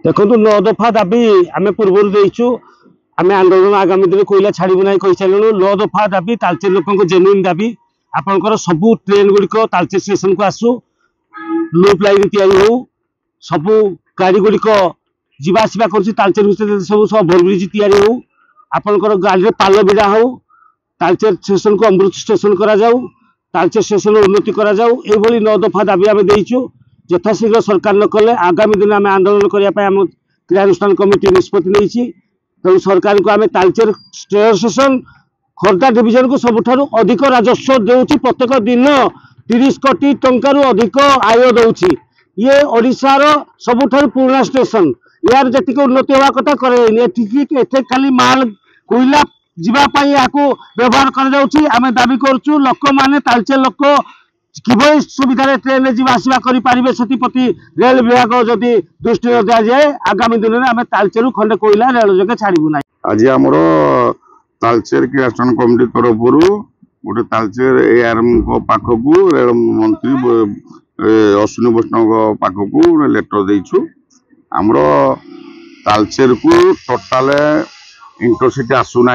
देखो 9 दफा दाबी आम पूर्व देचु आम आंदोलन आगामी दिन कोईला छाड़ू ना कही सारू 9 दफा दाबी तालचेर लोक जेन्युइन दाबी आपंकर सबू ट्रेन गुड़िक तालचेर स्टेशन को आसू लूप लाइन या सबू गाड़ी गुड़िक जावासवा कर सब ओभरब्रिज या आपंकर गाड़ी पाल भिड़ा हो तालचेर स्टेशन को अमृत स्टेशन करा जाऊ तालचेर स्टेशन उन्नति करा जाऊ ये 9 दफा दाबी आम देचु यथाशीघ्र सरकार न कले आगामी दिन आम आंदोलन करने क्रियानुष्ठान कमिटी निष्पत्ति नहीं तेणु सरकार को आम तालचेर स्टेशन खोर्धा डिविजन को सबुठारु अधिक राजस्व देउछि प्रत्येक दिन 30 कोटी टंकार अधिक आय दउछि ये ओडिशार सबुठारु पुराना स्टेशन यार जतिक उन्नति होवा कथा करे खाली माल कोईला जीवाई या व्यवहार कर आम दाबी करुँ लोक मैंने तालचेर लोक किभली सुविधा ट्रेन जावासवा करें से रेल विभाग जदि दृष्टि न दि जाए आगामी दिन में आम तालचेर खंडे कोईला रेल जगह छाड़ू ना। आज आमर तालचेर क्रियानुष्ठान कमिटी तरफ गोटे तालचेर एआरएम पाखक रेल मंत्री अश्विनी वैष्णव पाखक लेटर देचु आमर तालचेर को टोटाल इंटरसिटी आसूना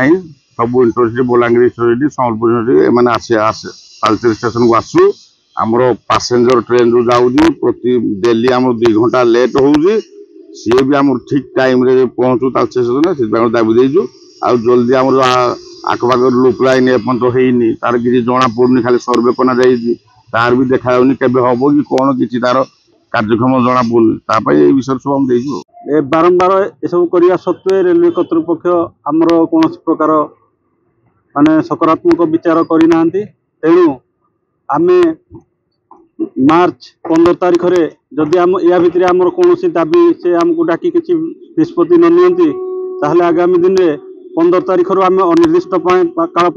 सब इंटरसिटी बलांगीर इंटरसिटी सम्बलपुर एम तालचेर स्टेशन को आसू आमर पैसेंजर ट्रेन जो जाऊँगी प्रति डेली आम 2 घंटा लेट हो सी भी आम ठीक टाइम रे पहुँचू तालचेर स्टेशन से दाबी देचु आ जल्दी आम आखपाख लुप लाइन एपर्त होनी तार किसी जना पड़नी खाली सर्वे करना तार भी देखा के हम कि कौन कि तार कार्यक्रम जना पड़नी ये विषय सब हम देचु बारंबार यू करने सत्वे रेलवे कर्तृपक्ष आमर कौन प्रकार माने सकारात्मक विचार करना तेणु आम मार्च 15 तारीख रे जदि आम या भितर आमर कौन दाबी से आमको डाकी किसी निष्पत्ति न नियंती ताहले आगामी दिन में 15 तारीख रू आम अनिर्दिष्ट काल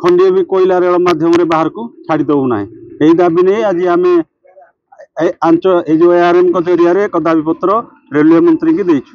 खंडे भी कोईला रेल माध्यम बाहर को छाड़देबू ना यही दाबी नहीं आज आम जो एआरएम जरिया एक दाबी पत्र रेलवे मंत्री की देचु।